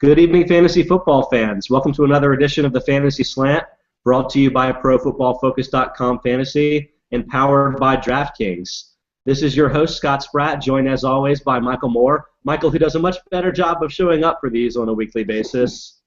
Good evening, fantasy football fans. Welcome to another edition of the Fantasy Slant, brought to you by ProFootballFocus.com Fantasy and powered by DraftKings. This is your host, Scott Spratt, joined as always by Michael Moore. Michael, who does a much better job of showing up for these on a weekly basis.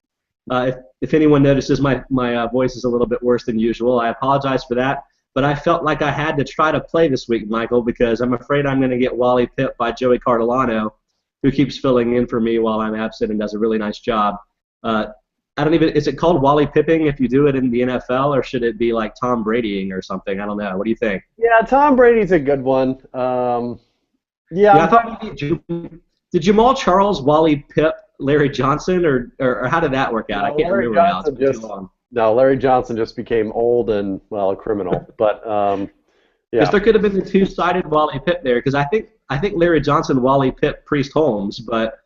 If anyone notices my voice is a little bit worse than usual, I apologize for that. But I felt like I had to try to play this week, Michael, because I'm afraid I'm going to get Wally pipped by Joey Cardilano, who keeps filling in for me while I'm absent and does a really nice job. Is it called Wally pipping if you do it in the NFL, or should it be like Tom Bradying or something? I don't know. What do you think? Yeah, Tom Brady's a good one. I thought did Jamal Charles Wally pip Larry Johnson, or how did that work out? I can't remember now. It's been too long. No, Larry Johnson just became old and, well, a criminal. But, yeah. Because there could have been the two-sided Wally pip there, because I think Larry Johnson Wally pipped Priest Holmes, but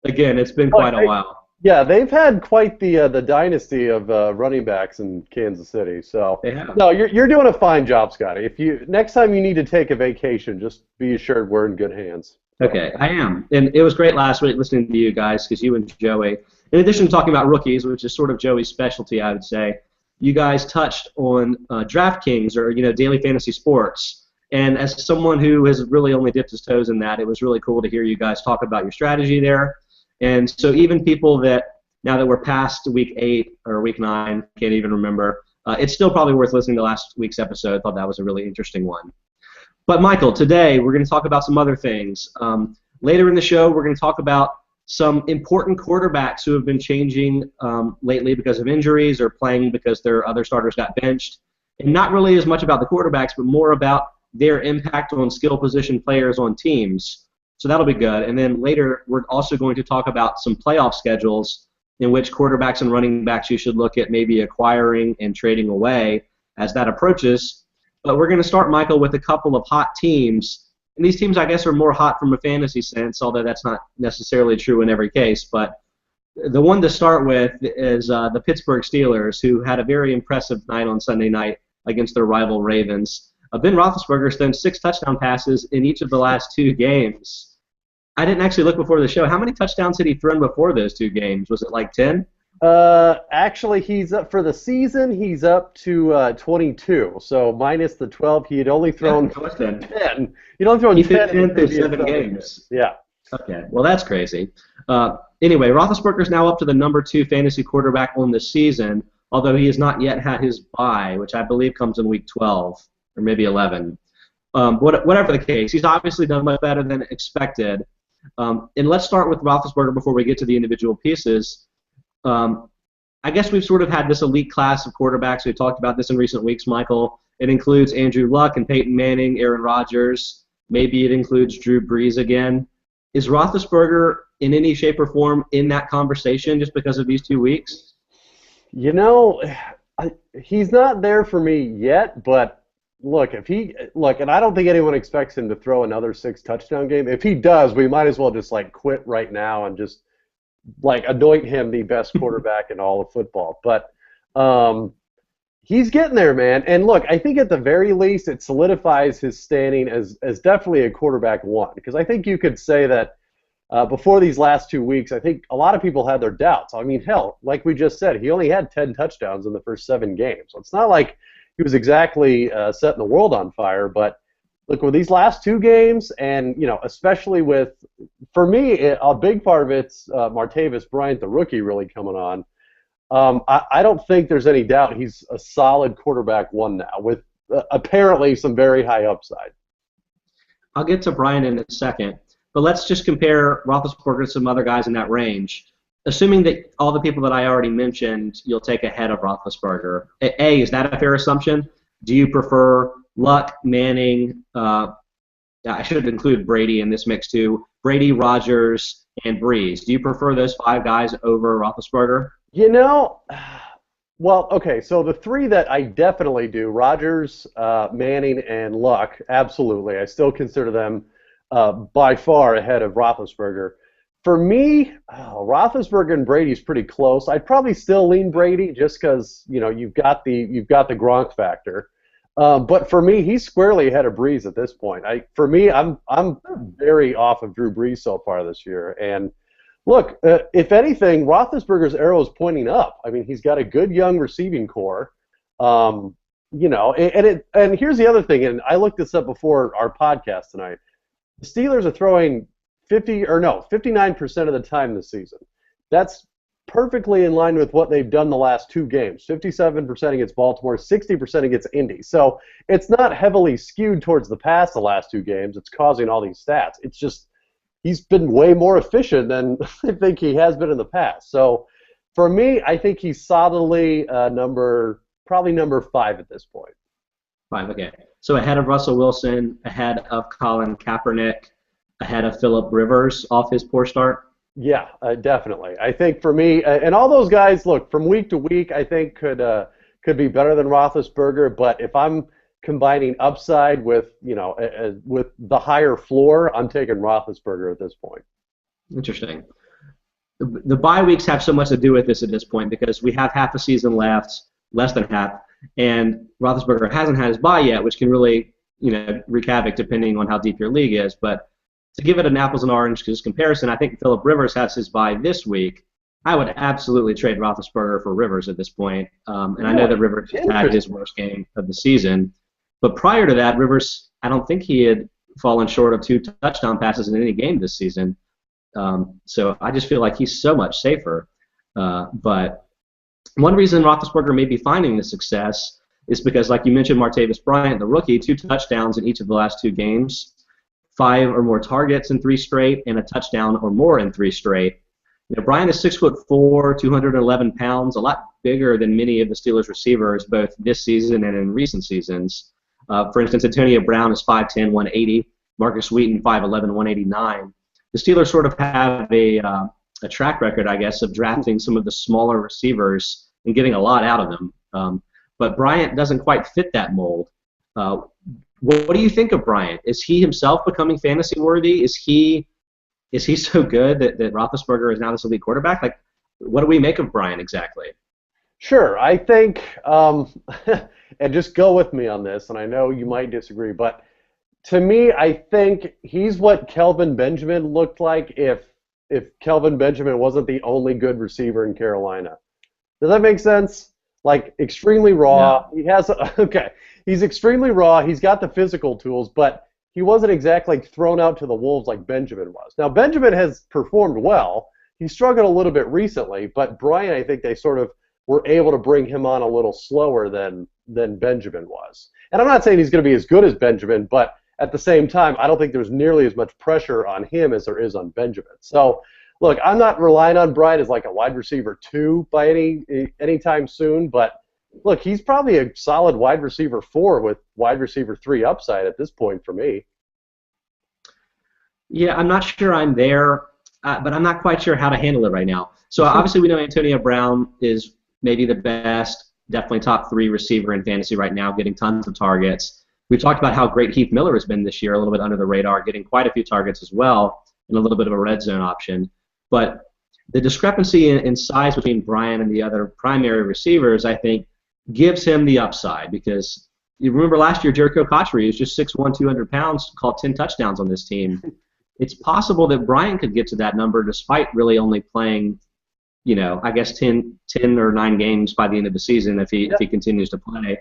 again, it's been quite a while. Yeah, they've had quite the dynasty of running backs in Kansas City. So no, you're doing a fine job, Scotty. Next time you need to take a vacation, just be assured we're in good hands. Okay, I am, and it was great last week listening to you guys, because you and Joey, in addition to talking about rookies, which is sort of Joey's specialty, I would say, you guys touched on DraftKings or daily fantasy sports. And as someone who has really only dipped his toes in that, it was really cool to hear you guys talk about your strategy there. And so even people that, now that we're past week 8 or week 9, can't even remember, it's still probably worth listening to last week's episode. I thought that was a really interesting one. But Michael, today we're going to talk about some other things. Later in the show, we're going to talk about some important quarterbacks who have been changing lately because of injuries or playing because their other starters got benched. And not really as much about the quarterbacks, but more about their impact on skill position players on teams. So that'll be good. And then later, we're also going to talk about some playoff schedules in which quarterbacks and running backs you should look at maybe acquiring and trading away as that approaches. But we're going to start, Michael, with a couple of hot teams. And these teams, I guess, are more hot from a fantasy sense, although that's not necessarily true in every case. But the one to start with is the Pittsburgh Steelers, who had a very impressive night on Sunday night against their rival Ravens. Ben Roethlisberger sent 6 touchdown passes in each of the last 2 games. I didn't actually look before the show. How many touchdowns had he thrown before those 2 games? Was it like 10? Actually, he's up for the season. He's up to 22. So minus the 12, he had only thrown 10. He'd only thrown 10 through 7 games. Yeah. Okay. Well, that's crazy. Anyway, Roethlisberger's now up to the number 2 fantasy quarterback on the season, although he has not yet had his bye, which I believe comes in week 12 or maybe 11. Whatever the case, he's obviously done much better than expected. And let's start with Roethlisberger before we get to the individual pieces. I guess we've sort of had this elite class of quarterbacks. We've talked about this in recent weeks, Michael. It includes Andrew Luck and Peyton Manning, Aaron Rodgers. Maybe it includes Drew Brees again. Is Roethlisberger in any shape or form in that conversation just because of these 2 weeks? He's not there for me yet, but look, and I don't think anyone expects him to throw another 6 touchdown game. If he does, we might as well just quit right now and just anoint him the best quarterback in all of football. But he's getting there, man. And look, I think at the very least it solidifies his standing as definitely a quarterback 1, because I think you could say that before these last 2 weeks, I think a lot of people had their doubts. I mean, hell, like we just said, he only had 10 touchdowns in the first 7 games. So it's not like he was exactly setting the world on fire. But look, with these last 2 games, and especially with, for me, a big part of it's Martavis Bryant, the rookie, really coming on. I don't think there's any doubt he's a solid quarterback 1 now, with apparently some very high upside. I'll get to Bryant in a second, but let's just compare Roethlisberger to some other guys in that range. Assuming that all the people that I already mentioned you'll take ahead of Roethlisberger. A, is that a fair assumption? Do you prefer Luck, Manning, I should include Brady in this mix too, Brady, Rodgers, and Brees. Do you prefer those 5 guys over Roethlisberger? Well, okay, so the 3 that I definitely do, Rodgers, Manning, and Luck, absolutely. I still consider them by far ahead of Roethlisberger. For me, Roethlisberger and Brady's pretty close. I'd probably still lean Brady just because you've got the Gronk factor. But for me, he's squarely ahead of Brees at this point. For me, I'm very off of Drew Brees so far this year, and Look, if anything, Roethlisberger's arrow is pointing up. I mean, he's got a good young receiving core. You know, and here's the other thing, and I looked this up before our podcast tonight. The Steelers are throwing 59% of the time this season. That's perfectly in line with what they've done the last two games. 57% against Baltimore, 60% against Indy. So it's not heavily skewed towards the pass the last two games. It's causing all these stats. It's just he's been way more efficient than I think he has been in the past. So for me, I think he's solidly probably number 5 at this point. 5, okay. So ahead of Russell Wilson, ahead of Colin Kaepernick, ahead of Phillip Rivers off his poor start? Yeah, definitely. I think for me, and all those guys, look, from week to week, I think could be better than Roethlisberger. But if I'm combining upside with with the higher floor, I'm taking Roethlisberger at this point. Interesting. The bye weeks have so much to do with this at this point because we have half a season left, less than half, and Roethlisberger hasn't had his bye yet, which can really wreak havoc depending on how deep your league is. But to give it an apples and oranges comparison, I think Phillip Rivers has his bye this week. I would absolutely trade Roethlisberger for Rivers at this point. And I know that Rivers had his worst game of the season. But prior to that, Rivers, I don't think he had fallen short of 2 touchdown passes in any game this season. So I just feel like he's so much safer. But one reason Roethlisberger may be finding the success is because, like you mentioned, Martavis Bryant, the rookie, 2 touchdowns in each of the last 2 games. 5 or more targets in 3 straight, and a touchdown or more in 3 straight. Bryant is 6'4", 211 pounds, a lot bigger than many of the Steelers receivers, both this season and in recent seasons. For instance, Antonio Brown is 5'10", 180. Marcus Wheaton, 5'11", 189. The Steelers sort of have a track record, I guess, of drafting some of the smaller receivers and getting a lot out of them. But Bryant doesn't quite fit that mold. What do you think of Bryant? Is he himself becoming fantasy worthy? Is he so good that Roethlisberger is now this elite quarterback? Like, what do we make of Bryant exactly? Sure, I think, and just go with me on this, and I know you might disagree, but to me, I think he's what Kelvin Benjamin looked like if Kelvin Benjamin wasn't the only good receiver in Carolina. Does that make sense? Like, extremely raw. Yeah. He's extremely raw. He's got the physical tools, but he wasn't exactly thrown out to the wolves like Benjamin was. Now, Benjamin has performed well. He struggled a little bit recently, but Bryant, I think they sort of were able to bring him on a little slower than Benjamin was. And I'm not saying he's going to be as good as Benjamin, but at the same time, I don't think there's nearly as much pressure on him as there is on Benjamin. So, look, I'm not relying on Bryant as like a wide receiver 2 by anytime soon, but look, he's probably a solid wide receiver 4 with wide receiver 3 upside at this point for me. Yeah, I'm not sure I'm there, but I'm not quite sure how to handle it right now. So obviously we know Antonio Brown is maybe the best, definitely top 3 receiver in fantasy right now, getting tons of targets. We've talked about how great Heath Miller has been this year, a little bit under the radar, getting quite a few targets as well, and a little bit of a red zone option. But the discrepancy in size between Bryant and the other primary receivers, I think, gives him the upside because you remember last year Jericho Cotchery was just 6'1", 200 pounds, caught 10 touchdowns on this team. It's possible that Bryant could get to that number despite really only playing, I guess 10 or 9 games by the end of the season if he continues to play.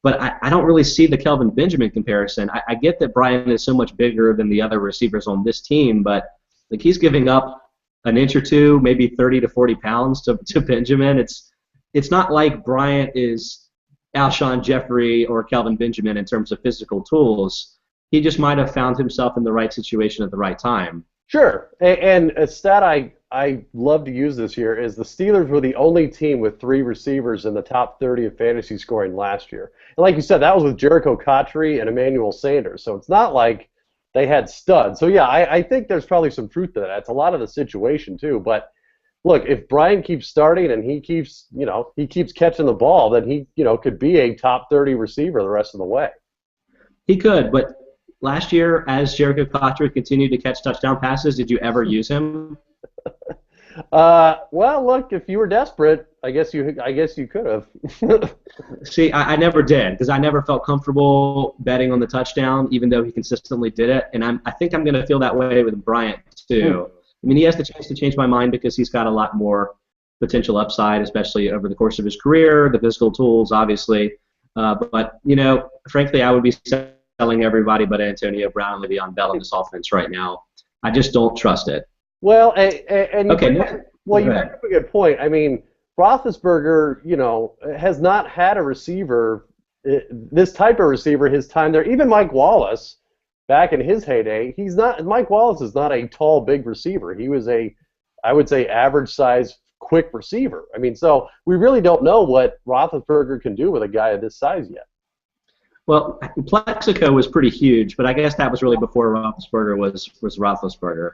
But I don't really see the Kelvin Benjamin comparison. I get that Bryant is so much bigger than the other receivers on this team, but like he's giving up an inch or two, maybe 30 to 40 pounds to Benjamin. It's not like Bryant is Alshon Jeffrey or Kelvin Benjamin in terms of physical tools. He just might have found himself in the right situation at the right time. Sure. And a stat I love to use this year is the Steelers were the only team with 3 receivers in the top 30 of fantasy scoring last year. And like you said, that was with Jericho Cotchery and Emmanuel Sanders. So it's not like they had studs. So, yeah, I think there's probably some truth to that. It's a lot of the situation, too. But look, if Bryant keeps starting and he keeps catching the ball, then he, could be a top 30 receiver the rest of the way. He could, but last year, as Jericho Cotchery continued to catch touchdown passes, did you ever use him? Well, look, if you were desperate, I guess you could have. See, I never did because I never felt comfortable betting on the touchdown, even though he consistently did it. And I think I'm going to feel that way with Bryant too. I mean, he has the chance to change my mind because he's got a lot more potential upside, especially over the course of his career, the physical tools, obviously. But, frankly, I would be selling everybody but Antonio Brown and Le'Veon Bell in this offense right now. I just don't trust it. Well, and you Okay. bring up a good point. I mean, Roethlisberger, has not had a receiver, this type of receiver, his time there. Even Mike Wallace, back in his heyday, Mike Wallace is not a tall, big receiver. He was I would say, average size, quick receiver. I mean, so we really don't know what Roethlisberger can do with a guy of this size yet. Well, Plexico was pretty huge, but I guess that was really before Roethlisberger was Roethlisberger.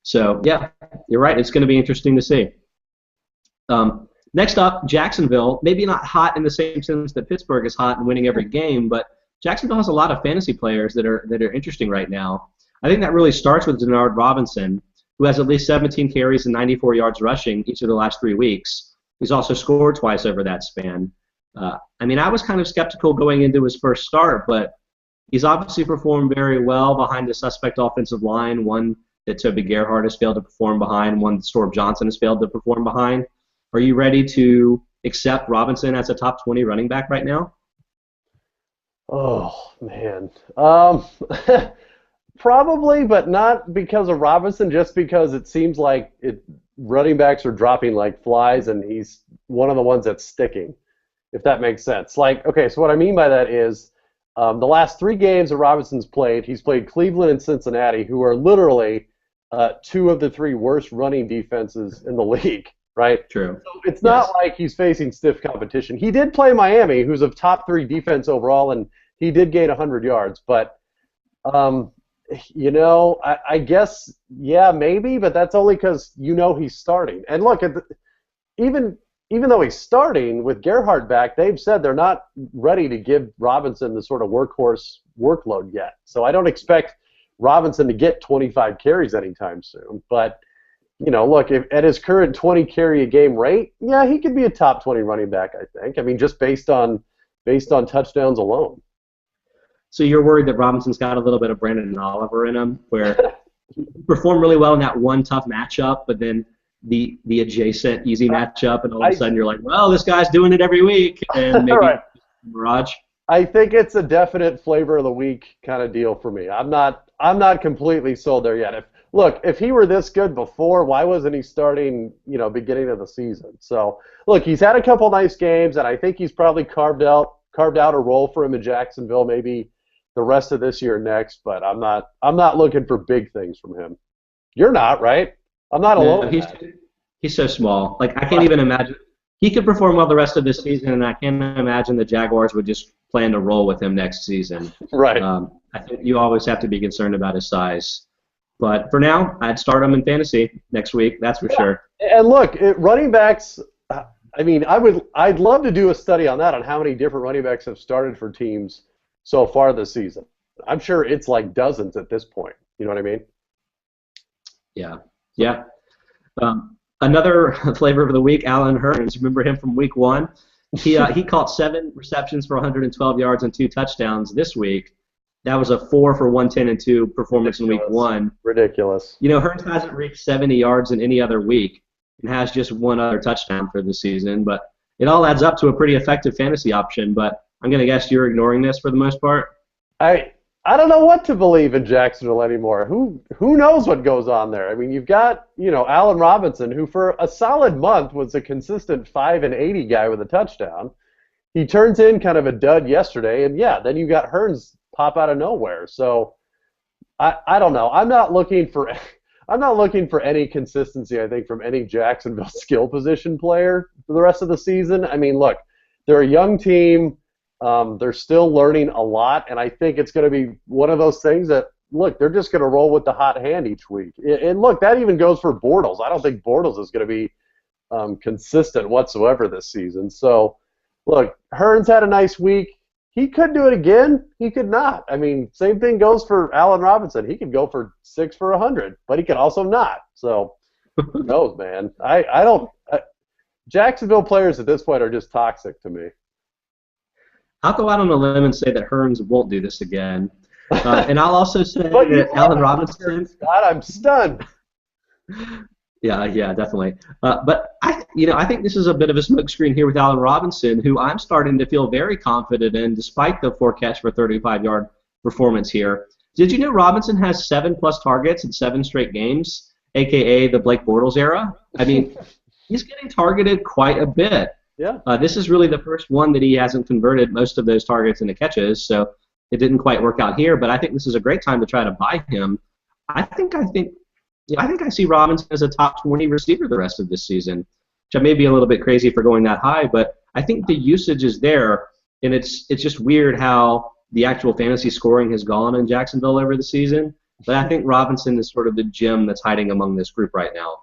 So, yeah, you're right. It's going to be interesting to see. Next up, Jacksonville. Maybe not hot in the same sense that Pittsburgh is hot and winning every game, but Jacksonville has a lot of fantasy players that are interesting right now. I think that really starts with Denard Robinson, who has at least 17 carries and 94 yards rushing each of the last 3 weeks. He's also scored twice over that span. I was kind of skeptical going into his first start, but he's obviously performed very well behind the suspect offensive line, one that Toby Gerhart has failed to perform behind, one that Storm Johnson has failed to perform behind. Are you ready to accept Robinson as a top 20 running back right now? Oh, man. Probably, but not because of Robinson, just because it seems like running backs are dropping like flies, and he's one of the ones that's sticking, if that makes sense. Okay, so what I mean by that is the last 3 games that Robinson's played, he's played Cleveland and Cincinnati, who are literally 2 of the 3 worst running defenses in the league, right? True. So it's not like he's facing stiff competition. He did play Miami, who's a top 3 defense overall, and he did gain 100 yards. But, I guess, yeah, maybe, but that's only because he's starting. And look, even though he's starting with Gerhart back, they've said they're not ready to give Robinson the sort of workhorse workload yet. So I don't expect Robinson to get 25 carries anytime soon. But, look, at his current 20 carry a game rate, yeah, he could be a top 20 running back, I think. I mean, just based on touchdowns alone. So you're worried that Robinson's got a little bit of Brandon Oliver in him, where he performed really well in that one tough matchup, but then the adjacent easy matchup, and all of a sudden you're like, well, this guy's doing it every week, and maybe right. Mirage. I think it's a definite flavor of the week kind of deal for me. I'm not completely sold there yet. If he were this good before, why wasn't he starting, beginning of the season? So look, he's had a couple nice games, and I think he's probably carved out a role for him in Jacksonville, maybe the rest of this year next, but I'm not looking for big things from him. You're not, right? I'm not alone. He's so small. I can't even imagine. He could perform well the rest of this season, and I can't imagine the Jaguars would just plan to roll with him next season. Right. I think you always have to be concerned about his size. But for now, I'd start him in fantasy next week. That's for sure. And look, running backs. I'd love to do a study on that, on how many different running backs have started for teams so far this season. I'm sure it's like dozens at this point. You know what I mean? Yeah. Another flavor of the week, Alan Hearns. Remember him from week 1? He caught 7 receptions for 112 yards and 2 touchdowns this week. That was a 4 for 110 and 2 performance in week 1. Ridiculous. Hearns hasn't reached 70 yards in any other week and has just 1 other touchdown for the season. But it all adds up to a pretty effective fantasy option. But I'm going to guess you're ignoring this for the most part. I don't know what to believe in Jacksonville anymore. Who knows what goes on there? I mean, you've got, Allen Robinson, who for a solid month was a consistent 5 and 80 guy with a touchdown. He turns in kind of a dud yesterday, and then you got Hearns pop out of nowhere. So I don't know. I'm not looking for any consistency, I think, from any Jacksonville skill position player for the rest of the season. I mean, look, they're a young team. They're still learning a lot, and I think it's going to be one of those things that, look, they're just going to roll with the hot hand each week. And look, that even goes for Bortles. I don't think Bortles is going to be consistent whatsoever this season. So, look, Hearns had a nice week. He could do it again. He could not. I mean, same thing goes for Allen Robinson. He could go for 6 for 100, but he could also not. So, who knows, man? I don't. Jacksonville players at this point are just toxic to me. I'll go out on a limb and say that Hearns won't do this again. And I'll also say that Allen Robinson. God, I'm stunned. Yeah, definitely. But I think this is a bit of a smokescreen here with Allen Robinson, who I'm starting to feel very confident in, despite the 4 catch for 35-yard performance here. Did you know Robinson has 7+ targets in 7 straight games, aka the Blake Bortles era? I mean, he's getting targeted quite a bit. Yeah. This is really the first one that he hasn't converted most of those targets into catches, so it didn't quite work out here. But I think this is a great time to try to buy him. I think I see Robinson as a top 20 receiver the rest of this season, which I may be a little bit crazy for going that high, but I think the usage is there, and it's just weird how the actual fantasy scoring has gone in Jacksonville over the season. But I think Robinson is sort of the gem that's hiding among this group right now.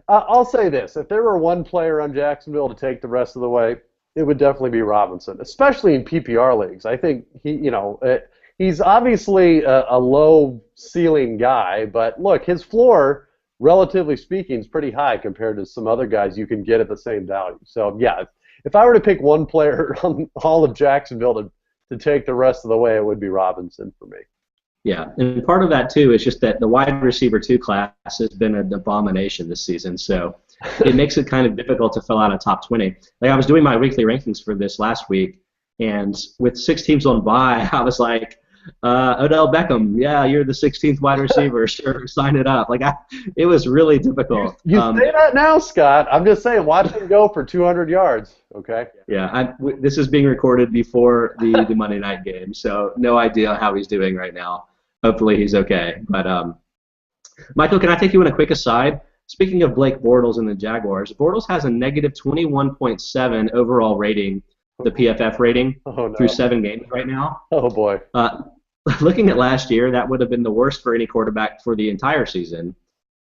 I'll say this: if there were one player on Jacksonville to take the rest of the way, it would definitely be Robinson, especially in PPR leagues. I think he's obviously a low ceiling guy, but look, his floor, relatively speaking, is pretty high compared to some other guys you can get at the same value. So yeah, if I were to pick one player on all of Jacksonville to take the rest of the way, it would be Robinson for me. Yeah, and part of that too is just that the wide receiver 2 class has been an abomination this season, so it makes it kind of difficult to fill out a top 20. Like I was doing my weekly rankings for this last week, and with 6 teams on bye, I was like, Odell Beckham, yeah, you're the 16th wide receiver, sure, sign it up. It was really difficult. You say that now, Scott. I'm just saying, watch him go for 200 yards, okay? Yeah, this is being recorded before the Monday night game, so no idea how he's doing right now. Hopefully he's okay. But Michael, can I take you on a quick aside? Speaking of Blake Bortles and the Jaguars, Bortles has a negative 21.7 overall rating, the PFF rating, through 7 games right now. Oh, boy. Looking at last year, that would have been the worst for any quarterback for the entire season.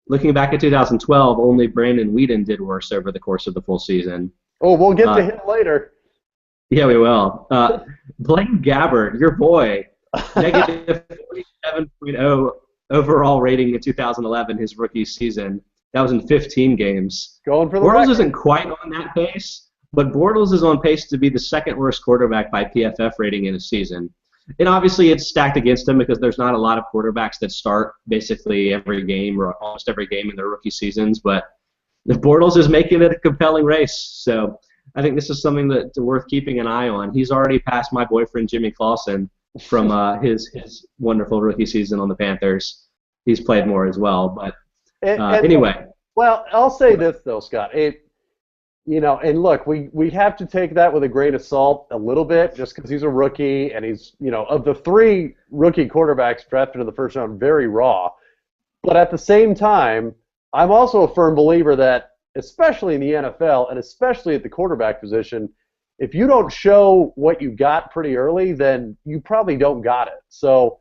Looking back at 2012, only Brandon Weeden did worse over the course of the full season. Oh, we'll get to him later. Yeah, we will. Blaine Gabbert, your boy, negative 47.0 overall rating in 2011, his rookie season. That was in 15 games. Going for the Bortles record. isn't quite on that pace, but Bortles is on pace to be the 2nd worst quarterback by PFF rating in a season. And obviously it's stacked against him because there's not a lot of quarterbacks that start basically every game or almost every game in their rookie seasons, but the Bortles is making it a compelling race. So I think this is something that's worth keeping an eye on. He's already passed my boyfriend Jimmy Clausen from his wonderful rookie season on the Panthers. He's played more as well, but anyway. Well, I'll say this though, Scott. And look, we have to take that with a grain of salt a little bit, just because he's a rookie and he's, of the 3 rookie quarterbacks drafted in the first round, very raw. But at the same time, I'm also a firm believer that, especially in the NFL and especially at the quarterback position, if you don't show what you got pretty early, then you probably don't got it. So,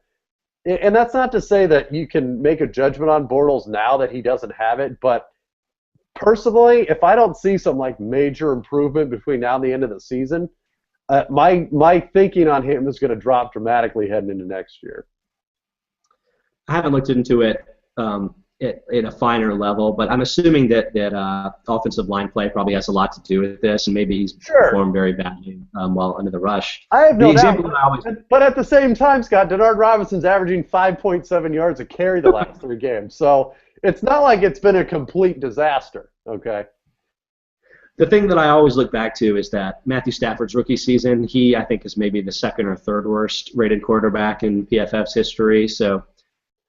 and that's not to say that you can make a judgment on Bortles now that he doesn't have it, but personally, if I don't see some major improvement between now and the end of the season, my thinking on him is going to drop dramatically heading into next year. I haven't looked into it at a finer level, but I'm assuming that offensive line play probably has a lot to do with this, and maybe he's performed very badly while under the rush. I have no doubt. But at the same time, Scott, Denard Robinson's averaging 5.7 yards a carry the last 3 games, so it's not like it's been a complete disaster, okay? The thing that I always look back to is that Matthew Stafford's rookie season, I think is maybe the 2nd or 3rd worst rated quarterback in PFF's history, so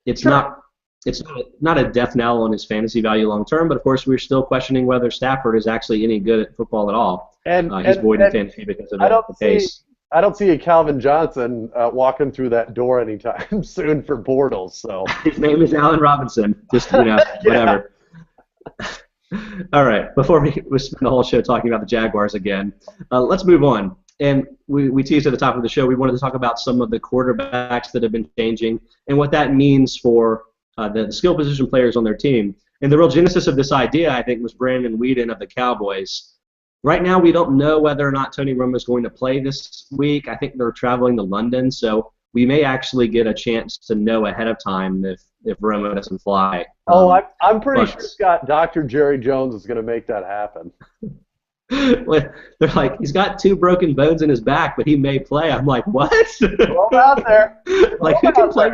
it's not a death knell on his fantasy value long term, but of course we're still questioning whether Stafford is actually any good at football at all. He's voiding fantasy because of the pace. I don't see a Calvin Johnson walking through that door anytime soon for Bortles. So his name is Allen Robinson. Just whatever. All right. Before we spend the whole show talking about the Jaguars again, let's move on. And we teased at the top of the show. We wanted to talk about some of the quarterbacks that have been changing and what that means for the skill position players on their team. And the real genesis of this idea, I think, was Brandon Weeden of the Cowboys. Right now, we don't know whether or not Tony Romo is going to play this week. I think they're traveling to London, so we may actually get a chance to know ahead of time if Romo doesn't fly. I'm pretty sure, Scott, Dr. Jerry Jones is going to make that happen. They're like, he's got 2 broken bones in his back, but he may play. I'm like, what? Roll out there. Who can play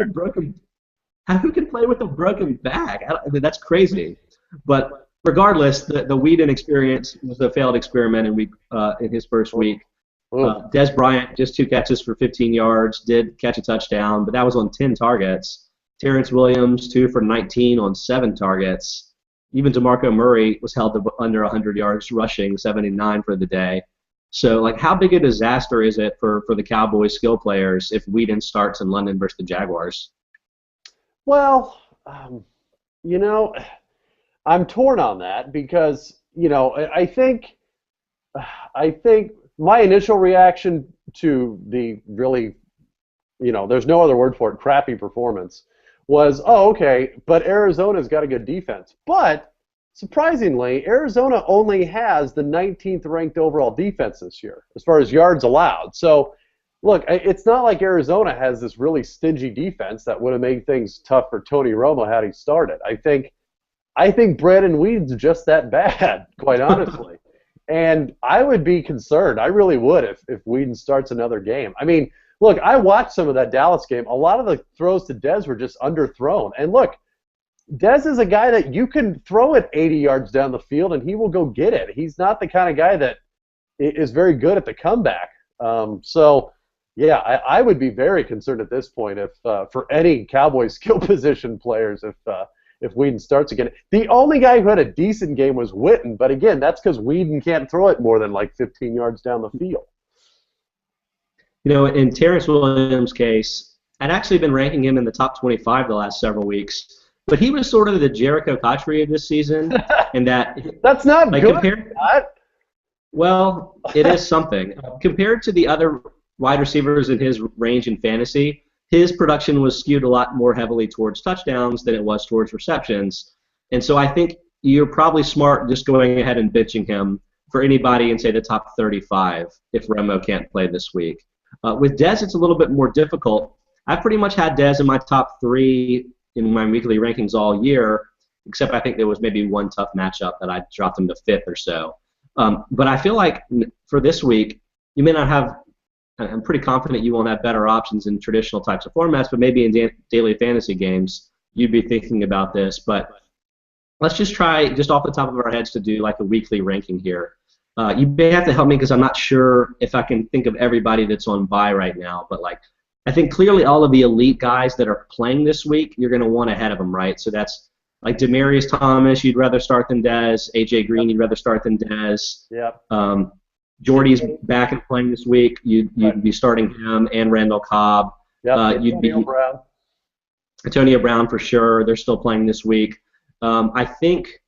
with a broken back? That's crazy. But regardless, the Whedon experience was a failed experiment in his first week. Des Bryant, just 2 catches for 15 yards, did catch a touchdown, but that was on 10 targets. Terrence Williams, 2 for 19 on 7 targets. Even DeMarco Murray was held to under 100 yards rushing, 79 for the day. So, like, how big a disaster is it for the Cowboys skill players if Whedon starts in London versus the Jaguars? Well, you know, I'm torn on that because, you know, I think my initial reaction to the really, you know, there's no other word for it, crappy performance was, oh, okay, but Arizona's got a good defense. But surprisingly, Arizona only has the 19th ranked overall defense this year as far as yards allowed. So, look, it's not like Arizona has this really stingy defense that would have made things tough for Tony Romo had he started. I think Brandon Weed's just that bad, quite honestly. And I would be concerned. I really would if Whedon starts another game. I mean, look, I watched some of that Dallas game. A lot of the throws to Dez were just underthrown. And look, Dez is a guy that you can throw it 80 yards down the field and he will go get it. He's not the kind of guy that is very good at the comeback. So, yeah, I would be very concerned at this point if for any Cowboys skill position players if Whedon starts again. The only guy who had a decent game was Witten, but again, that's because Whedon can't throw it more than like 15 yards down the field. You know, in Terrence Williams' case, I'd actually been ranking him in the top 25 the last several weeks, but he was sort of the Jericho Cotchery of this season, and that that's not like, good. Well, it is something. Compared to the other wide receivers in his range in fantasy, his production was skewed a lot more heavily towards touchdowns than it was towards receptions. And so I think you're probably smart just going ahead and benching him for anybody in, say, the top 35 if Romo can't play this week. With Dez, it's a little bit more difficult. I've pretty much had Dez in my top 3 in my weekly rankings all year, except I think there was maybe one tough matchup that I dropped him to 5th or so. But I feel like for this week, you may not have – I'm pretty confident you won't have better options in traditional types of formats, but maybe in daily fantasy games you'd be thinking about this. But let's just try, just off the top of our heads, to do like a weekly ranking here. You may have to help me because I'm not sure if I can think of everybody that's on bye right now. But like, I think clearly all of the elite guys that are playing this week, you're going to want ahead of them, right? So that's like Demaryius Thomas, you'd rather start than Dez. AJ Green, you'd rather start than Dez. Yep. Jordy's back and playing this week. You'd be starting him and Randall Cobb. Yep. You'd be Brown. Antonio Brown for sure. They're still playing this week. I think.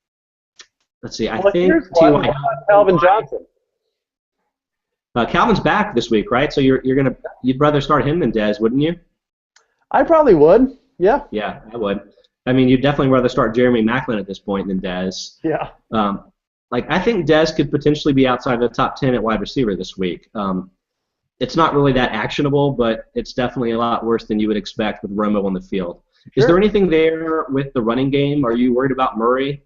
Let's see. I think T.Y. Calvin Johnson. Calvin's back this week, right? So you'd rather start him than Dez, wouldn't you? I probably would. Yeah. Yeah, I would. I mean, you'd definitely rather start Jeremy Maclin at this point than Dez. Yeah. I think Dez could potentially be outside the top 10 at wide receiver this week. It's not really that actionable, but it's definitely a lot worse than you would expect with Romo on the field. Sure. Is there anything there with the running game? Are you worried about Murray?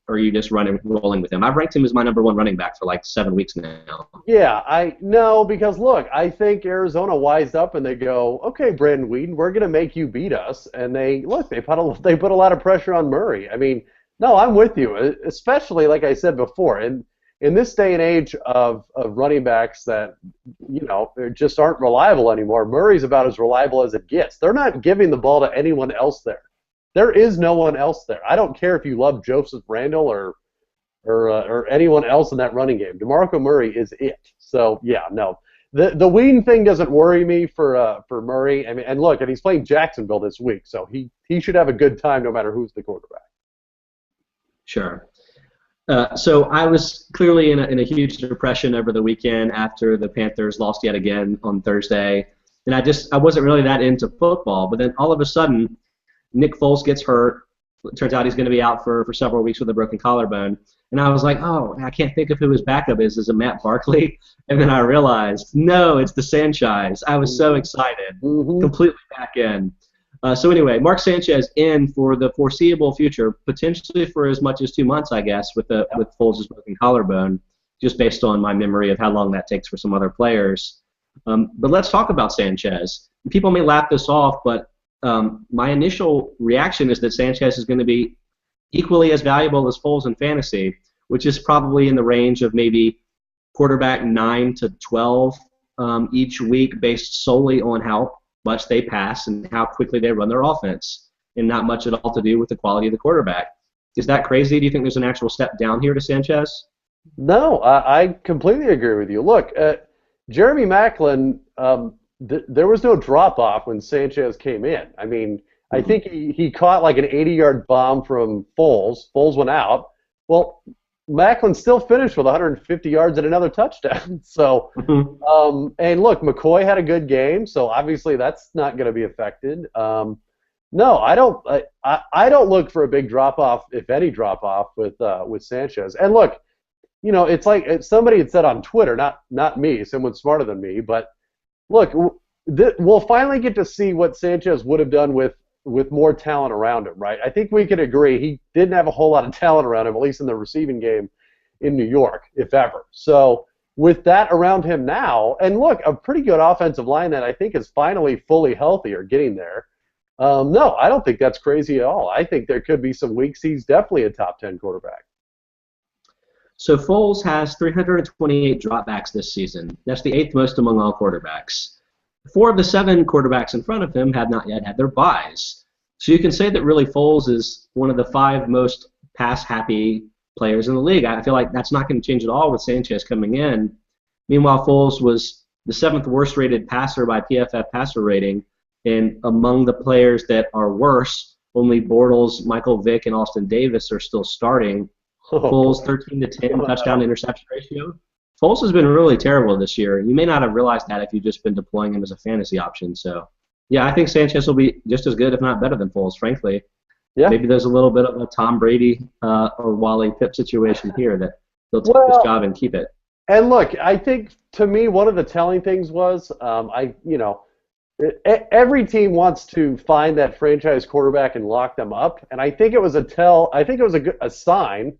Or are you just rolling with him? I've ranked him as my number 1 running back for like 7 weeks now. Yeah, no, because look, I think Arizona wised up and they go, okay, Brandon Whedon, we're going to make you beat us. And they put a lot of pressure on Murray. I mean, no, I'm with you, especially like I said before, in this day and age of running backs that, you know, just aren't reliable anymore. Murray's about as reliable as it gets. They're not giving the ball to anyone else there. There is no one else there. I don't care if you love Joseph Randle or anyone else in that running game. DeMarco Murray is it. So yeah, no, the Whedon thing doesn't worry me for Murray. I mean, and look, and he's playing Jacksonville this week, so he should have a good time no matter who's the quarterback. Sure. So I was clearly in a huge depression over the weekend after the Panthers lost yet again on Thursday, and I wasn't really that into football. But then all of a sudden, Nick Foles gets hurt. It turns out he's going to be out for several weeks with a broken collarbone. And I was like, oh, I can't think of who his backup is. Is it Matt Barkley? And then I realized, no, it's the Sanchez. I was so excited. Completely back in. So anyway, Mark Sanchez in for the foreseeable future, potentially for as much as 2 months, I guess, with Foles' broken collarbone, just based on my memory of how long that takes for some other players. But let's talk about Sanchez. People may laugh this off, but my initial reaction is that Sanchez is going to be equally as valuable as Foles in fantasy, which is probably in the range of maybe quarterback 9 to 12 each week, based solely on how much they pass and how quickly they run their offense, and not much at all to do with the quality of the quarterback. Is that crazy? Do you think there's an actual step down here to Sanchez? No, I completely agree with you. Look, Jeremy Maclin, there was no drop-off when Sanchez came in. I mean, I think he caught like an 80-yard bomb from Foles. Foles went out. Well, Maclin still finished with 150 yards and another touchdown. So, and look, McCoy had a good game, so obviously that's not going to be affected. No, I don't. I don't look for a big drop-off, if any drop-off, with Sanchez. And look, you know, it's like somebody had said on Twitter, not me, someone smarter than me, but look, we'll finally get to see what Sanchez would have done with more talent around him, right? I think we can agree he didn't have a whole lot of talent around him, at least in the receiving game in New York, if ever. So with that around him now, and look, a pretty good offensive line that I think is finally fully healthy or getting there. No, I don't think that's crazy at all. I think there could be some weeks he's definitely a top 10 quarterback. So Foles has 328 dropbacks this season. That's the 8th most among all quarterbacks. 4 of the 7 quarterbacks in front of him have not yet had their byes. So you can say that really Foles is one of the 5 most pass-happy players in the league. I feel like that's not going to change at all with Sanchez coming in. Meanwhile, Foles was the 7th worst-rated passer by PFF passer rating, and among the players that are worse, only Bortles, Michael Vick, and Austin Davis are still starting. Foles 13 to 10 touchdown interception ratio. Foles has been really terrible this year. You may not have realized that if you've just been deploying him as a fantasy option. So, yeah, I think Sanchez will be just as good, if not better, than Foles, frankly. Yeah. Maybe there's a little bit of a Tom Brady or Wally Pipp situation here that he'll take this job and keep it. And look, I think to me one of the telling things was, every team wants to find that franchise quarterback and lock them up, and I think it was a sign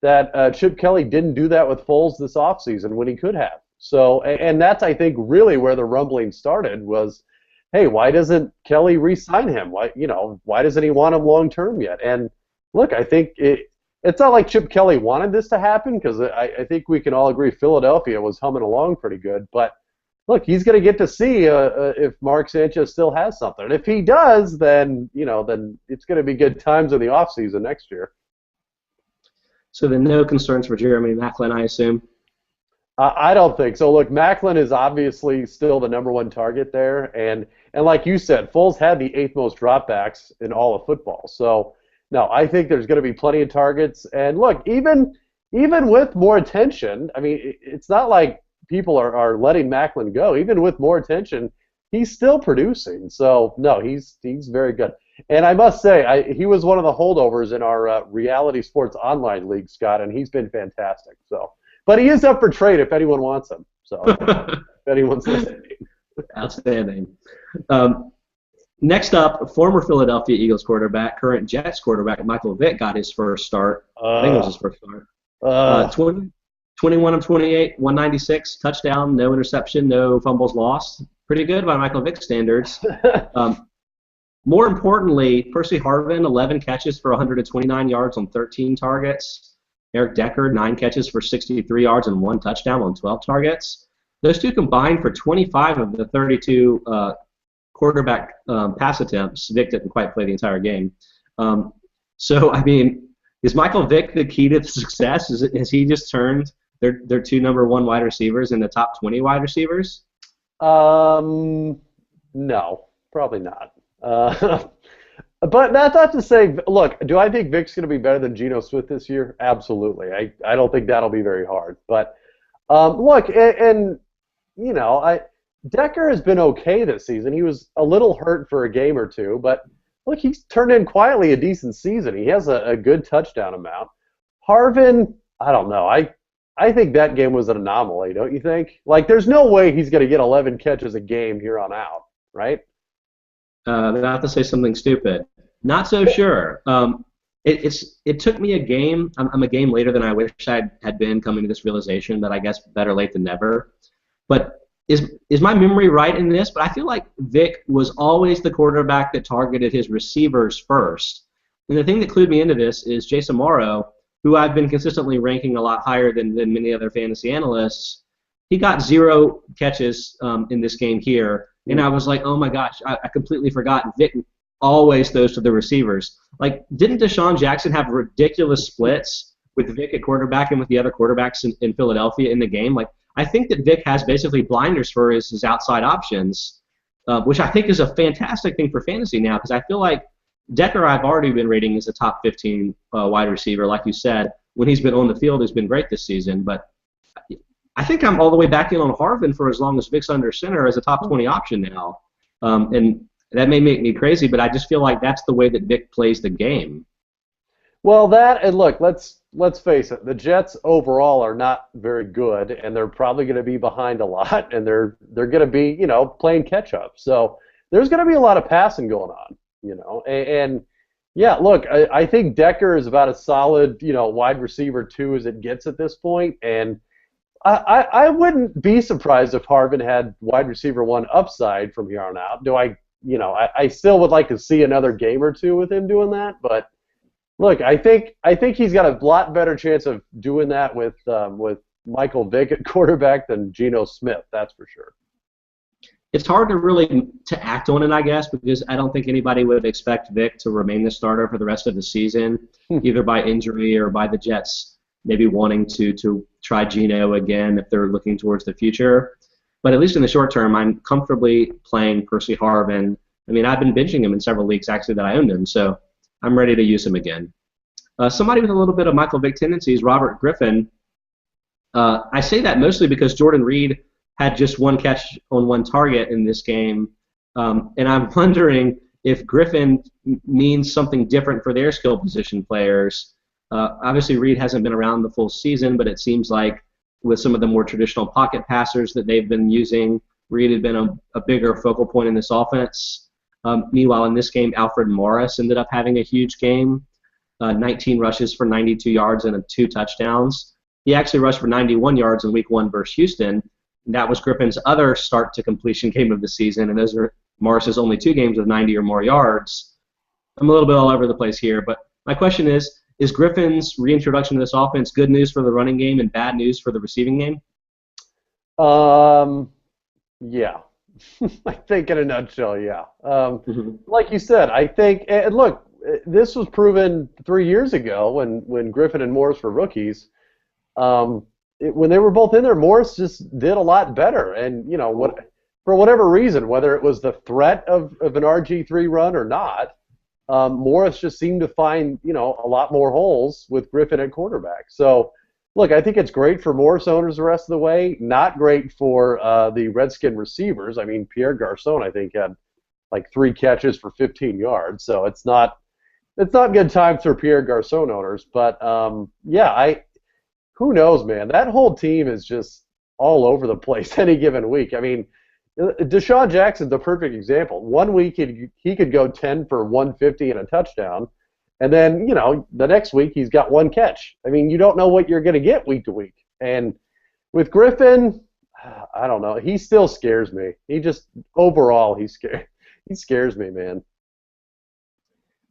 that Chip Kelly didn't do that with Foles this offseason when he could have. So, and that's, I think, really where the rumbling started was, hey, why doesn't Kelly re-sign him? Why doesn't he want him long-term yet? And look, I think it's not like Chip Kelly wanted this to happen, because I think we can all agree Philadelphia was humming along pretty good. But look, he's going to get to see if Mark Sanchez still has something. And if he does, then it's going to be good times in the offseason next year. So then no concerns for Jeremy Maclin, I assume? I don't think so. Look, Maclin is obviously still the #1 target there, and like you said, Foles had the 8th most dropbacks in all of football. So, no, I think there's going to be plenty of targets. And look, even with more attention, I mean, it's not like people are letting Maclin go. Even with more attention, he's still producing. So, no, he's very good. And I must say, he was one of the holdovers in our reality sports online league, Scott, and he's been fantastic. So, but he is up for trade if anyone wants him. So, if anyone's listening. Outstanding. Next up, former Philadelphia Eagles quarterback, current Jets quarterback Michael Vick got his first start. I think it was his first start. 21 of 28, 196, touchdown, no interception, no fumbles lost. Pretty good by Michael Vick standards. More importantly, Percy Harvin, 11 catches for 129 yards on 13 targets. Eric Decker, 9 catches for 63 yards and 1 touchdown on 12 targets. Those two combined for 25 of the 32 quarterback pass attempts. Vick didn't quite play the entire game. So, I mean, is Michael Vick the key to success? Has he just turned their 2 #1 wide receivers into top 20 wide receivers? No, probably not. But that's not to say, look, do I think Vic's going to be better than Geno Smith this year? Absolutely. I don't think that'll be very hard. But, look, and Decker has been okay this season. He was a little hurt for a game or two, but, look, he's turned in quietly a decent season. He has a good touchdown amount. Harvin, I don't know. I think that game was an anomaly, don't you think? Like, there's no way he's going to get 11 catches a game here on out, right? Not to say something stupid. Not so sure. It took me a game. I'm a game later than I wish I had been coming to this realization, but I guess better late than never. But is my memory right in this? But I feel like Vic was always the quarterback that targeted his receivers first. And the thing that clued me into this is Jason Morrow, who I've been consistently ranking a lot higher than many other fantasy analysts. He got 0 catches in this game here, and I was like, oh my gosh, I completely forgot. Vic always throws to the receivers. Like, didn't Deshaun Jackson have ridiculous splits with Vic at quarterback and with the other quarterbacks in Philadelphia in the game? Like, I think that Vic has basically blinders for his outside options, which I think is a fantastic thing for fantasy now, because I feel like Decker I've already been rating as a top 15 wide receiver, like you said. When he's been on the field, he's been great this season, but I think I'm all the way back in on Harvin for as long as Vic's under center as a top 20 option now. And that may make me crazy, but I just feel like that's the way that Vic plays the game. Well, and look, let's face it, the Jets overall are not very good, and they're probably going to be behind a lot, and they're going to be, playing catch up. So there's going to be a lot of passing going on, and yeah, look, I think Decker is about as solid, wide receiver 2 as it gets at this point, and I wouldn't be surprised if Harvin had wide receiver 1 upside from here on out. I still would like to see another game or 2 with him doing that, but look, I think he's got a lot better chance of doing that with Michael Vick at quarterback than Geno Smith. That's for sure. It's hard to act on it, I guess, because I don't think anybody would expect Vic to remain the starter for the rest of the season, either by injury or by the Jets maybe wanting to try Geno again if they're looking towards the future. But at least in the short term, I'm comfortably playing Percy Harvin. I mean, I've been benching him in several leagues, actually, that I owned him, so I'm ready to use him again. Somebody with a little bit of Michael Vick tendencies, Robert Griffin. I say that mostly because Jordan Reed had just 1 catch on 1 target in this game, and I'm wondering if Griffin means something different for their skill position players. Obviously, Reed hasn't been around the full season, but it seems like with some of the more traditional pocket passers that they've been using, Reed had been a bigger focal point in this offense. Meanwhile, in this game, Alfred Morris ended up having a huge game, 19 rushes for 92 yards and 2 touchdowns. He actually rushed for 91 yards in Week 1 versus Houston. That was Griffin's other start-to-completion game of the season, and those are Morris's only 2 games with 90 or more yards. I'm a little bit all over the place here, but my question is Griffin's reintroduction to this offense good news for the running game and bad news for the receiving game? Yeah. I think in a nutshell, yeah. Like you said, I think, and look, this was proven 3 years ago when Griffin and Morris were rookies. When they were both in there, Morris just did a lot better. And, for whatever reason, whether it was the threat of an RG3 run or not, Morris just seemed to find, a lot more holes with Griffin at quarterback. So, look, I think it's great for Morris owners the rest of the way. Not great for the Redskin receivers. I mean, Pierre Garçon, I think, had like 3 catches for 15 yards. So it's not good times for Pierre Garçon owners. But who knows, man? That whole team is just all over the place any given week. I mean, Deshaun Jackson's a perfect example. 1 week he could go 10 for 150 and a touchdown, and then the next week he's got 1 catch. I mean, you don't know what you're going to get week to week. And with Griffin, I don't know. He still scares me. Overall he scares me, man.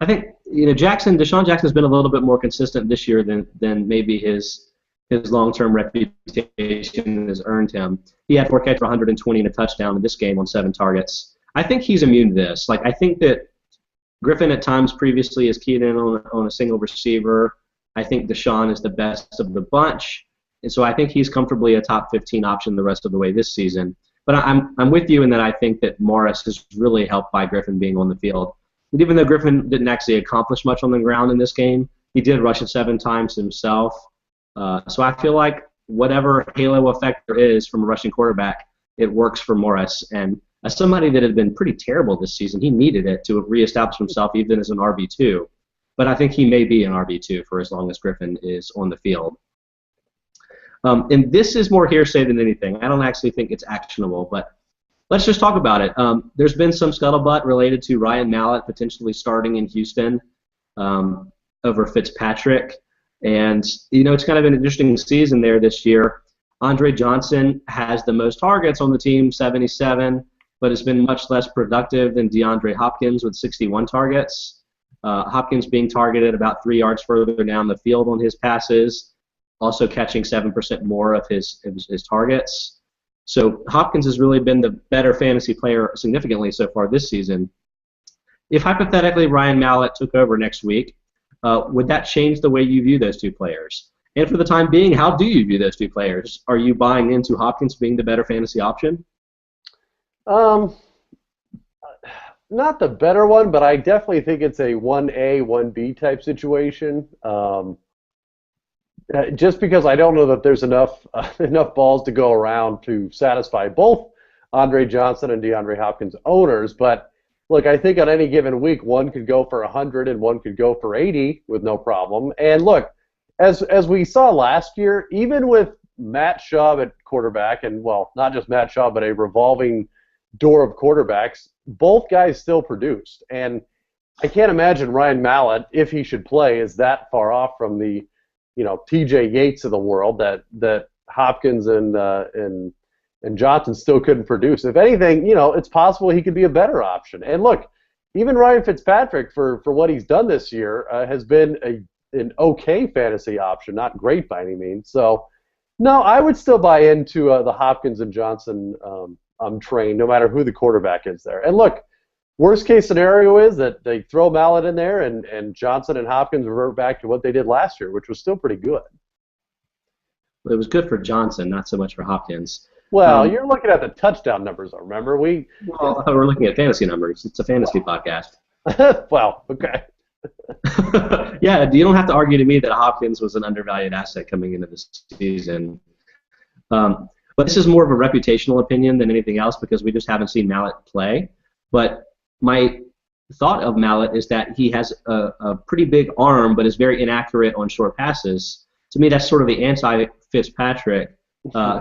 I think Deshaun Jackson's been a little bit more consistent this year than maybe his long-term reputation has earned him. He had 4 catches for 120 and a touchdown in this game on 7 targets. I think he's immune to this. I think that Griffin at times previously has keyed in on a single receiver. I think Deshaun is the best of the bunch, and so I think he's comfortably a top 15 option the rest of the way this season. But I'm with you in that I think that Morris is really helped by Griffin being on the field. And even though Griffin didn't actually accomplish much on the ground in this game, he did rush it 7 times himself. So I feel like whatever halo effect there is from a rushing quarterback, it works for Morris. And as somebody that had been pretty terrible this season, he needed it to reestablish himself even as an RB2. But I think he may be an RB2 for as long as Griffin is on the field. And this is more hearsay than anything. I don't actually think it's actionable, but let's just talk about it. There's been some scuttlebutt related to Ryan Mallett potentially starting in Houston over Fitzpatrick. And, it's kind of an interesting season there this year. Andre Johnson has the most targets on the team, 77, but has been much less productive than DeAndre Hopkins with 61 targets. Hopkins being targeted about 3 yards further down the field on his passes, also catching 7% more of his targets. So Hopkins has really been the better fantasy player significantly so far this season. If hypothetically Ryan Mallett took over next week, would that change the way you view those two players? And for the time being, how do you view those two players? Are you buying into Hopkins being the better fantasy option? Not the better one, but I definitely think it's a 1A, 1B type situation. Just because I don't know that there's enough balls to go around to satisfy both Andre Johnson and DeAndre Hopkins owners. But look, I think on any given week, one could go for 100 and one could go for 80 with no problem. And look, as we saw last year, even with Matt Schaub at quarterback, and well, not just Matt Schaub, but a revolving door of quarterbacks, both guys still produced. And I can't imagine Ryan Mallett, if he should play, is that far off from the TJ Yates of the world that Hopkins and Johnson still couldn't produce. If anything, it's possible he could be a better option. And look, even Ryan Fitzpatrick, for what he's done this year, has been an okay fantasy option, not great by any means. So, no, I would still buy into the Hopkins and Johnson train, no matter who the quarterback is there. And look, worst case scenario is that they throw Mallett in there and Johnson and Hopkins revert back to what they did last year, which was still pretty good. Well, it was good for Johnson, not so much for Hopkins. Well, you're looking at the touchdown numbers, though. Remember, we're looking at fantasy numbers. It's a fantasy podcast. Well, okay. Yeah, you don't have to argue to me that Hopkins was an undervalued asset coming into this season. But this is more of a reputational opinion than anything else because we just haven't seen Mallett play. But my thought of Mallett is that he has a pretty big arm but is very inaccurate on short passes. To me, that's sort of the anti-Fitzpatrick,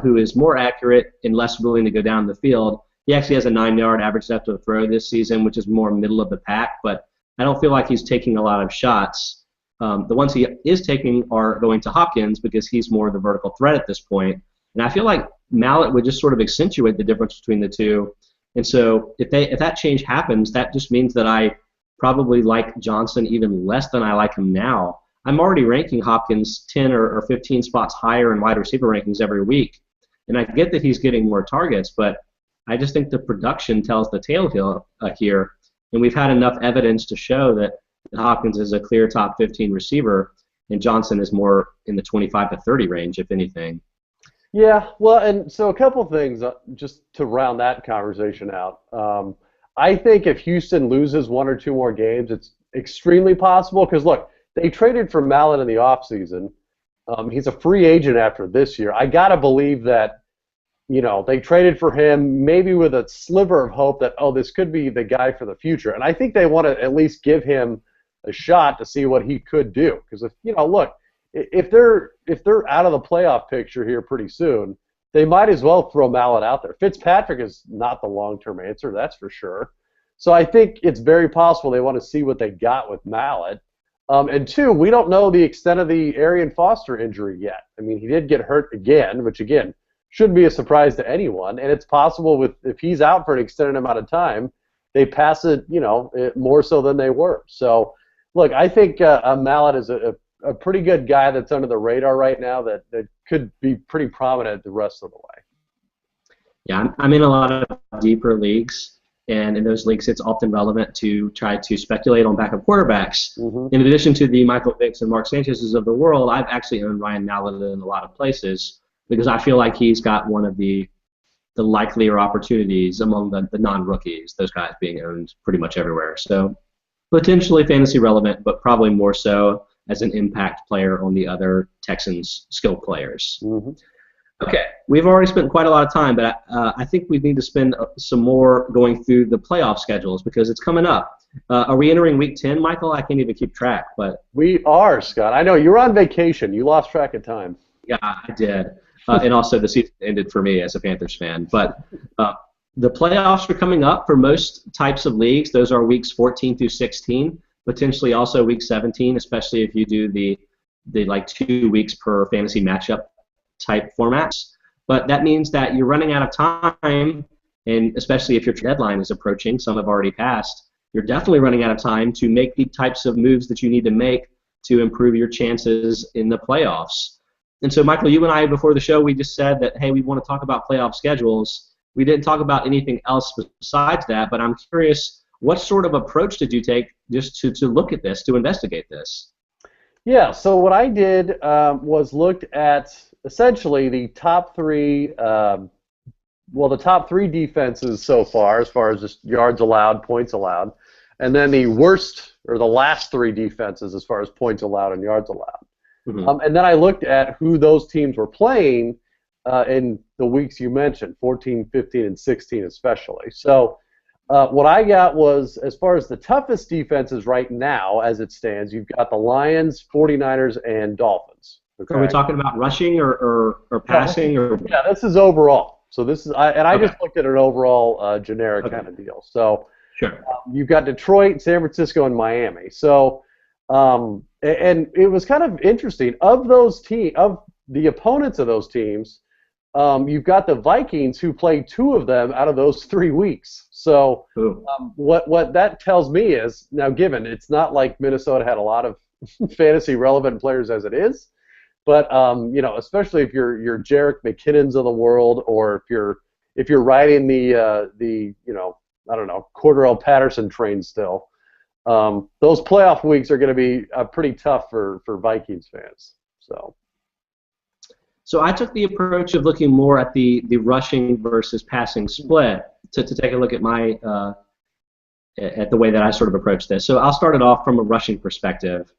who is more accurate and less willing to go down the field. He actually has a 9-yard average depth of throw this season, which is more middle of the pack, but I don't feel like he's taking a lot of shots. The ones he is taking are going to Hopkins because he's more the vertical threat at this point. And I feel like Mallett would just sort of accentuate the difference between the two. And so if that change happens, that just means that I probably like Johnson even less than I like him now. I'm already ranking Hopkins 10 or 15 spots higher in wide receiver rankings every week. And I get that he's getting more targets, but I just think the production tells the tale here. And we've had enough evidence to show that Hopkins is a clear top 15 receiver, and Johnson is more in the 25 to 30 range, if anything. Yeah, well, and so a couple things just to round that conversation out. I think if Houston loses 1 or 2 more games, it's extremely possible because, look, they traded for Mallett in the offseason. He's a free agent after this year. I got to believe that, they traded for him maybe with a sliver of hope that, this could be the guy for the future. And I think they want to at least give him a shot to see what he could do. Because, if they're out of the playoff picture here pretty soon, they might as well throw Mallett out there. Fitzpatrick is not the long-term answer, that's for sure. So I think it's very possible they want to see what they got with Mallett. And 2, we don't know the extent of the Arian Foster injury yet. I mean, he did get hurt again, which, again, shouldn't be a surprise to anyone. And it's possible if he's out for an extended amount of time, they pass it, more so than they were. So, look, I think Mallett is a pretty good guy that's under the radar right now that could be pretty prominent the rest of the way. Yeah, I'm in a lot of deeper leagues, and in those leagues it's often relevant to try to speculate on backup quarterbacks. Mm-hmm. In addition to the Michael Vicks and Mark Sanchez's of the world, I've actually owned Ryan Mallett in a lot of places because I feel like he's got one of the likelier opportunities among the non-rookies, those guys being owned pretty much everywhere. So potentially fantasy relevant, but probably more so as an impact player on the other Texans skill players. Mm-hmm. Okay, we've already spent quite a lot of time, but I think we need to spend some more going through the playoff schedules because it's coming up. Are we entering Week 10, Michael? I can't even keep track. But we are, Scott. I know. You were on vacation. You lost track of time. Yeah, I did. And also the season ended for me as a Panthers fan. But the playoffs are coming up for most types of leagues. Those are weeks 14 through 16, potentially also week 17, especially if you do the 2 weeks per fantasy matchup type formats. But that means that you're running out of time, and especially if your deadline is approaching, some have already passed, you're definitely running out of time to make the types of moves that you need to make to improve your chances in the playoffs. And so, Michael, you and I, before the show, we just said that, hey, we want to talk about playoff schedules. We didn't talk about anything else besides that, but I'm curious, what sort of approach did you take just to look at this, to investigate this? Yeah, so what I did was looked at essentially the top three, the top three defenses so far as just yards allowed, points allowed, and then the worst or the last three defenses as far as points allowed and yards allowed. Mm-hmm. And then I looked at who those teams were playing in the weeks you mentioned, 14, 15, and 16 especially. So what I got was, as far as the toughest defenses right now as it stands, you've got the Lions, 49ers, and Dolphins. Okay? Are we talking about rushing or passing? Yeah, this is overall. So this is, I just looked at an overall generic kind of deal. So sure. You've got Detroit, San Francisco, and Miami. So and it was kind of interesting. Of the opponents of those teams, you've got the Vikings, who played two of them out of those 3 weeks. So what that tells me is, now given it's not like Minnesota had a lot of fantasy relevant players as it is, but especially if you're Jerick McKinnons of the world, or if you're riding the Cordell Patterson train still. Those playoff weeks are going to be pretty tough for Vikings fans. So I took the approach of looking more at the rushing versus passing split to take a look at my at the way that I sort of approach this. So I'll start it off from a rushing perspective.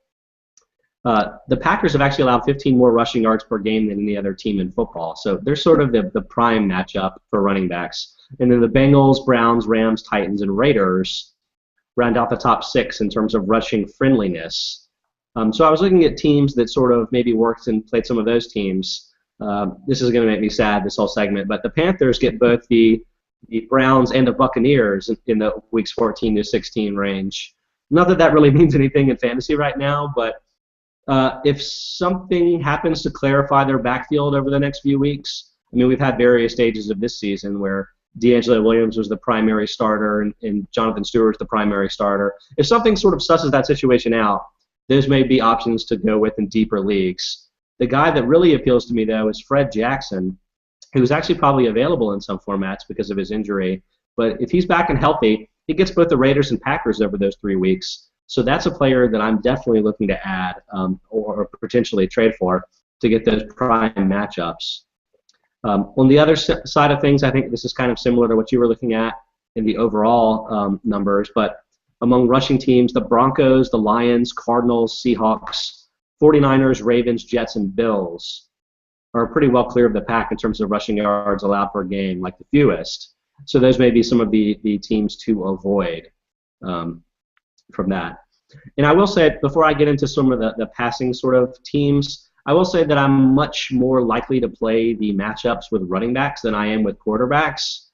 The Packers have actually allowed 15 more rushing yards per game than any other team in football. So they're sort of the prime matchup for running backs. And then the Bengals, Browns, Rams, Titans, and Raiders round out the top 6 in terms of rushing friendliness. So I was looking at teams that sort of maybe worked and played some of those teams. This is going to make me sad, this whole segment, but the Panthers get both the Browns and the Buccaneers in the weeks 14 to 16 range. Not that really means anything in fantasy right now, but if something happens to clarify their backfield over the next few weeks, I mean, we've had various stages of this season where D'Angelo Williams was the primary starter and Jonathan Stewart's the primary starter. If something sort of susses that situation out, those may be options to go with in deeper leagues. The guy that really appeals to me, though, is Fred Jackson, who's actually probably available in some formats because of his injury. But if he's back and healthy, he gets both the Raiders and Packers over those 3 weeks. So that's a player that I'm definitely looking to add or potentially trade for to get those prime matchups. On the other side of things, I think this is kind of similar to what you were looking at in the overall numbers, but among rushing teams, the Broncos, the Lions, Cardinals, Seahawks, 49ers, Ravens, Jets, and Bills are pretty well clear of the pack in terms of rushing yards allowed per game, like the fewest. So those may be some of the teams to avoid from that. And I will say, before I get into some of the passing sort of teams, I will say that I'm much more likely to play the matchups with running backs than I am with quarterbacks.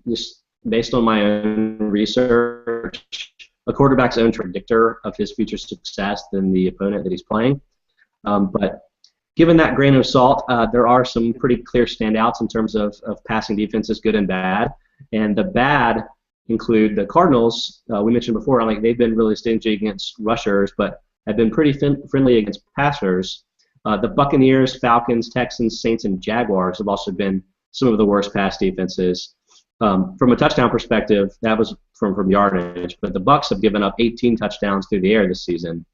Just based on my own research, a quarterback's own predictor of his future success than the opponent that he's playing. But given that grain of salt, there are some pretty clear standouts in terms of passing defenses, good and bad. And the bad include the Cardinals. We mentioned before, like they've been really stingy against rushers, but have been pretty friendly against passers. The Buccaneers, Falcons, Texans, Saints, and Jaguars have also been some of the worst pass defenses. From a touchdown perspective, that was from yardage, but the Bucs have given up 18 touchdowns through the air this season.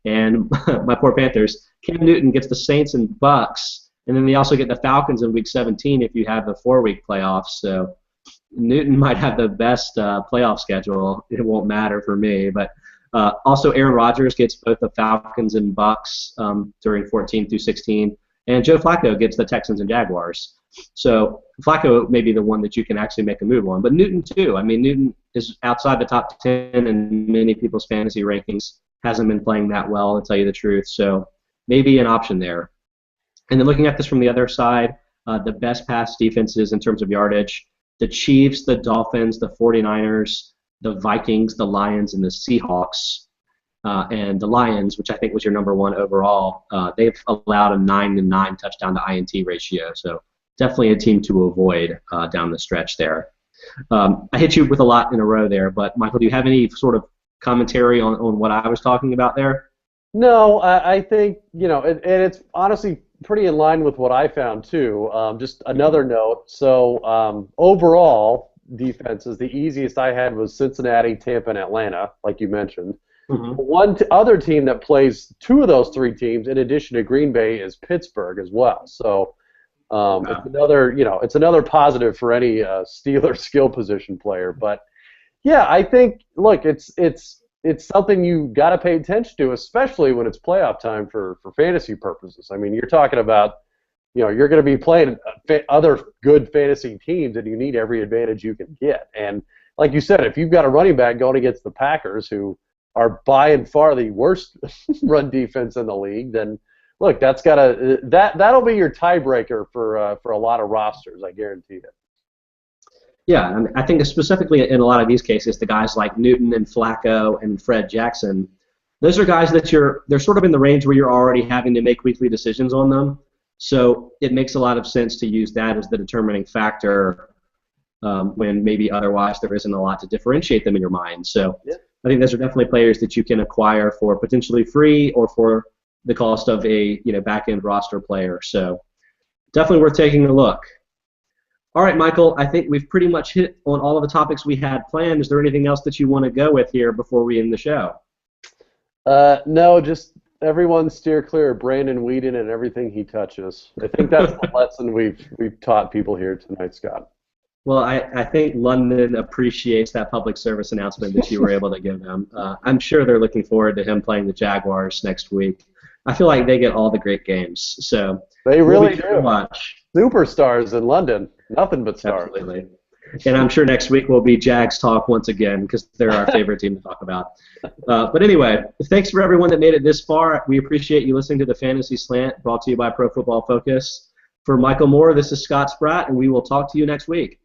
And my poor Panthers, Cam Newton gets the Saints and Bucs, and then they also get the Falcons in Week 17 if you have the 4-week playoffs. So Newton might have the best playoff schedule. It won't matter for me, but also Aaron Rodgers gets both the Falcons and Bucs during 14 through 16, and Joe Flacco gets the Texans and Jaguars. So Flacco may be the one that you can actually make a move on, but Newton too. I mean, Newton is outside the top 10 in many people's fantasy rankings. Hasn't been playing that well, to tell you the truth. So maybe an option there. And then looking at this from the other side, the best pass defenses in terms of yardage: the Chiefs, the Dolphins, the 49ers, the Vikings, the Lions, and the Seahawks. And the Lions, which I think was your number one overall, they've allowed a 9-9 touchdown to INT ratio. So definitely a team to avoid down the stretch there. I hit you with a lot in a row there, but Michael, do you have any sort of commentary on what I was talking about there? No, I think, and it's honestly pretty in line with what I found too. Just another note. So overall, defenses, the easiest I had was Cincinnati, Tampa, and Atlanta, like you mentioned. Mm-hmm. Other team that plays two of those three teams, in addition to Green Bay, is Pittsburgh as well. So it's another positive for any Steelers skill position player. But yeah, I think look, it's something you got to pay attention to, especially when it's playoff time for fantasy purposes. I mean, you're talking about, you're going to be playing other good fantasy teams, and you need every advantage you can get. And like you said, if you've got a running back going against the Packers, who are by and far the worst run defense in the league, then look, that'll be your tiebreaker for a lot of rosters, I guarantee it. Yeah, I mean, I think specifically in a lot of these cases, the guys like Newton and Flacco and Fred Jackson, those are guys that they're sort of in the range where you're already having to make weekly decisions on them. So it makes a lot of sense to use that as the determining factor when maybe otherwise there isn't a lot to differentiate them in your mind. So yeah. I think those are definitely players that you can acquire for potentially free or for the cost of a back-end roster player. So definitely worth taking a look. All right, Michael, I think we've pretty much hit on all of the topics we had planned. Is there anything else that you want to go with here before we end the show? No, just everyone steer clear of Brandon Weeden and everything he touches. I think that's the lesson we've taught people here tonight, Scott. Well, I think London appreciates that public service announcement that you were able to give them. I'm sure they're looking forward to him playing the Jaguars next week. I feel like they get all the great games. So they really do. Watch. Superstars in London. Nothing but stars. Absolutely. And I'm sure next week will be Jags talk once again because they're our favorite team to talk about. But anyway, thanks for everyone that made it this far. We appreciate you listening to the Fantasy Slant brought to you by Pro Football Focus. For Michael Moore, this is Scott Spratt, and we will talk to you next week.